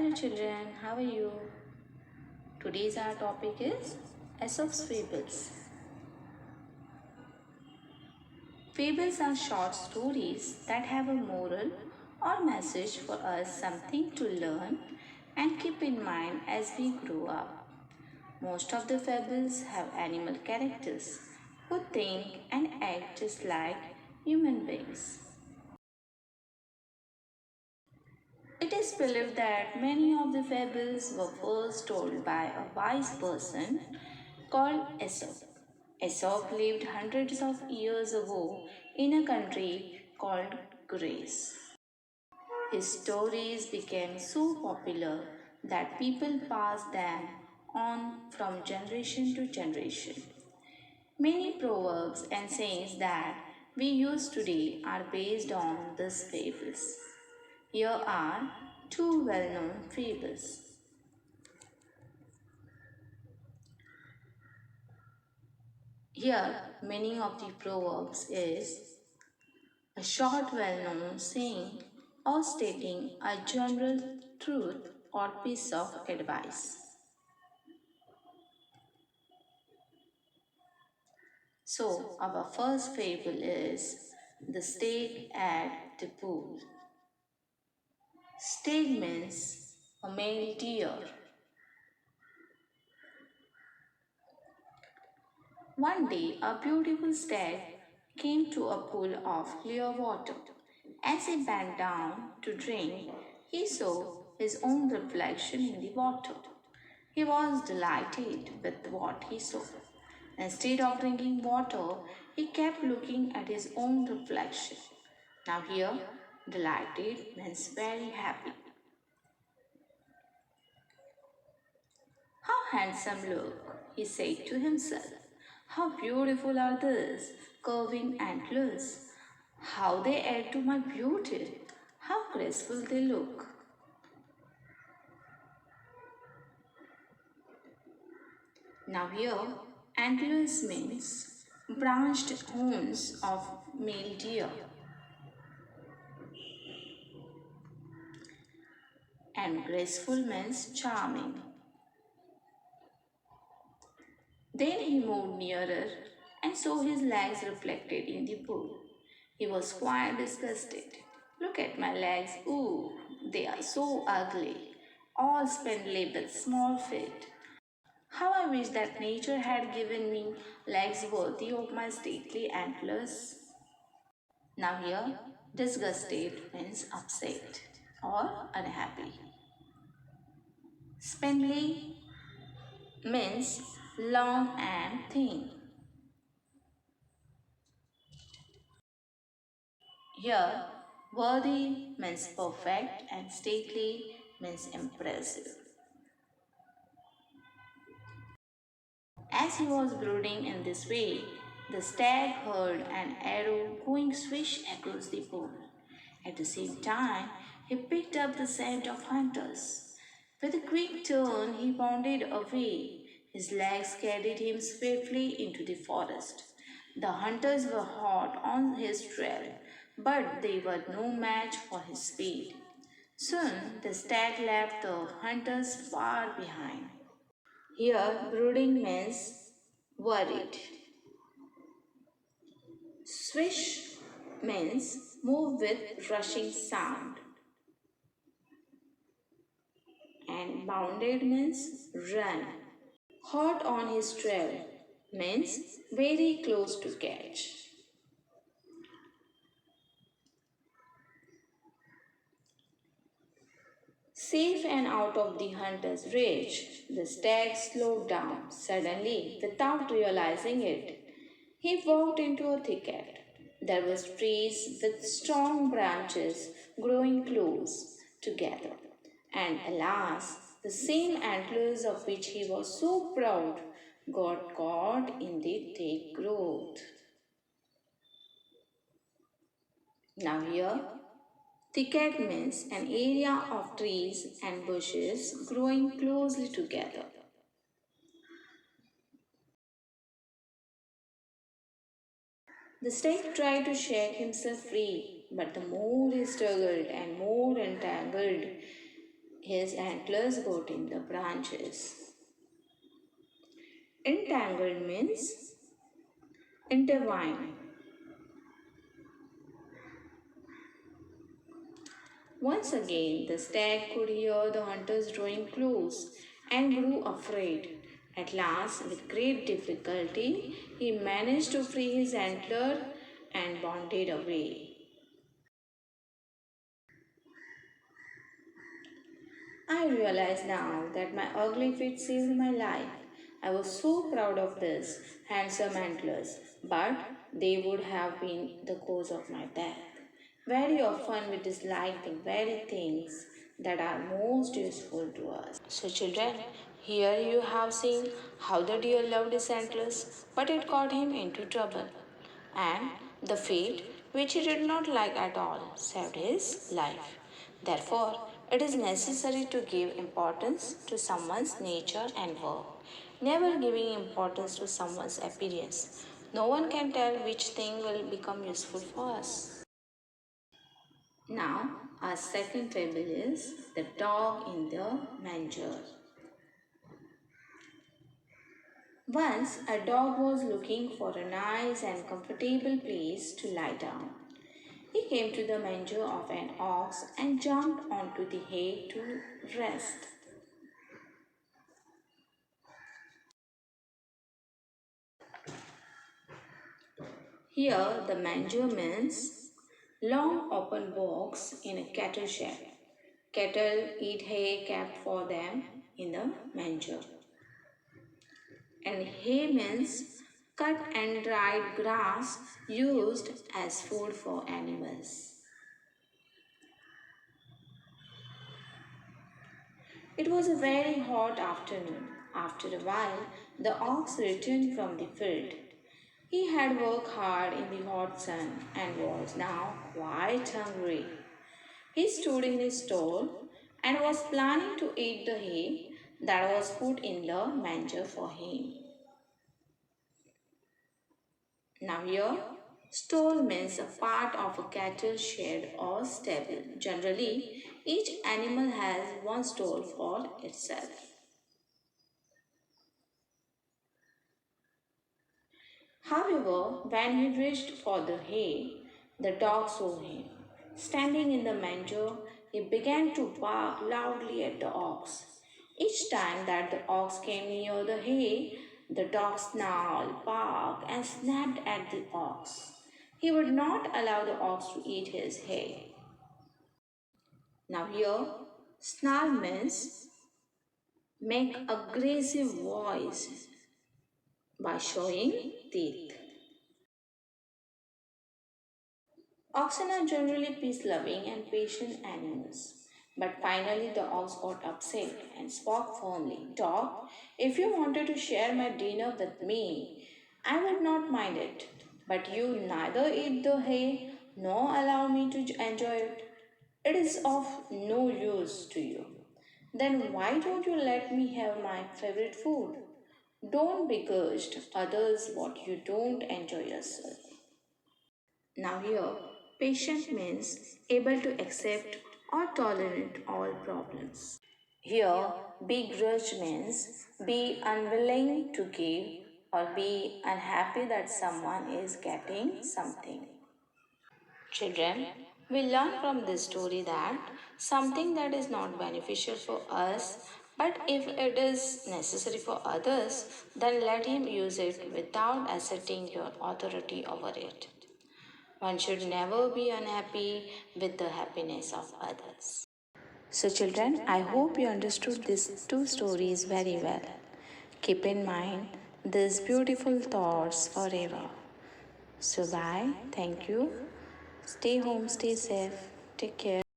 Hello children, how are you? Today's our topic is Aesop's Fables. Fables are short stories that have a moral or message for us, something to learn and keep in mind as we grow up. Most of the fables have animal characters who think and act just like human beings. It is believed that many of the fables were first told by a wise person called Aesop. Aesop lived hundreds of years ago in a country called Greece. His stories became so popular that people passed them on from generation to generation. Many proverbs and sayings that we use today are based on these fables. Here are two well-known fables. Here, meaning of the proverbs is a short well-known saying or stating a general truth or piece of advice. So, our first fable is the stag at the pool. Stag means a male deer. One day, a beautiful stag came to a pool of clear water. As he bent down to drink, he saw his own reflection in the water. He was delighted with what he saw. Instead of drinking water, he kept looking at his own reflection. Now, here, delighted means very happy. How handsome look, he said to himself. How beautiful are these curving antlers. How they add to my beauty. How graceful they look. Now here, antlers means branched horns of male deer. And graceful means charming. Then he moved nearer and saw his legs reflected in the pool. He was quite disgusted. Look at my legs, ooh, they are so ugly, all spindly with small feet. How I wish that nature had given me legs worthy of my stately antlers. Now here, disgusted means upset or unhappy. Spindly means long and thin. Here, worthy means perfect and stately means impressive. As he was brooding in this way, the stag heard an arrow going swish across the pool. At the same time, he picked up the scent of hunters. With a quick turn, he bounded away. His legs carried him swiftly into the forest. The hunters were hot on his trail, but they were no match for his speed. Soon the stag left the hunters far behind. Here, brooding means worried. Swish means move with rushing sound. And bounded means run. Hot on his trail means very close to catch. Safe and out of the hunter's reach, the stag slowed down suddenly without realizing it. He walked into a thicket. There were trees with strong branches growing close together. And alas, the same antlers of which he was so proud got caught in the thick growth. Now here, thicket means an area of trees and bushes growing closely together. The stag tried to shake himself free, but the more he struggled and more entangled His antlers got in the branches. Entangled means intertwined. Once again, the stag could hear the hunters drawing close and grew afraid. At last, with great difficulty, he managed to free his antler and bounded away. I realize now that my ugly feet saved my life. I was so proud of these handsome antlers, but they would have been the cause of my death. Very often we dislike the very things that are most useful to us. So, children, here you have seen how the deer loved his antlers, but it got him into trouble. And the fate, which he did not like at all, saved his life. Therefore, it is necessary to give importance to someone's nature and work, never giving importance to someone's appearance. No one can tell which thing will become useful for us. Now, our second fable is the dog in the manger. Once, a dog was looking for a nice and comfortable place to lie down. He came to the manger of an ox and jumped onto the hay to rest. Here, the manger means long open box in a cattle shed. Cattle eat hay kept for them in the manger. And hay means cut and dried grass used as food for animals. It was a very hot afternoon. After a while, the ox returned from the field. He had worked hard in the hot sun and was now quite hungry. He stood in his stall and was planning to eat the hay that was put in the manger for him. Now, here, stall means a part of a cattle shed or stable. Generally, each animal has one stall for itself. However, when he reached for the hay, the dog saw him. Standing in the manger, he began to bark loudly at the ox. Each time that the ox came near the hay, the dog snarled, barked, and snapped at the ox. He would not allow the ox to eat his hay. Now, here, snarl means make aggressive voice by showing teeth. Oxen are generally peace loving and patient animals. But finally, the ox got upset and spoke firmly. Dog, if you wanted to share my dinner with me, I would not mind it. But you neither eat the hay nor allow me to enjoy it. It is of no use to you. Then why don't you let me have my favorite food? Don't begrudge others what you don't enjoy yourself. Now, here, patient means able to accept or tolerate all problems. Here, begrudge means be unwilling to give or be unhappy that someone is getting something. Children, we learn from this story that something that is not beneficial for us, but if it is necessary for others, then let him use it without asserting your authority over it. One should never be unhappy with the happiness of others. So, children, I hope you understood these two stories very well. Keep in mind these beautiful thoughts forever. So, bye. Thank you. Stay home, stay safe. Take care.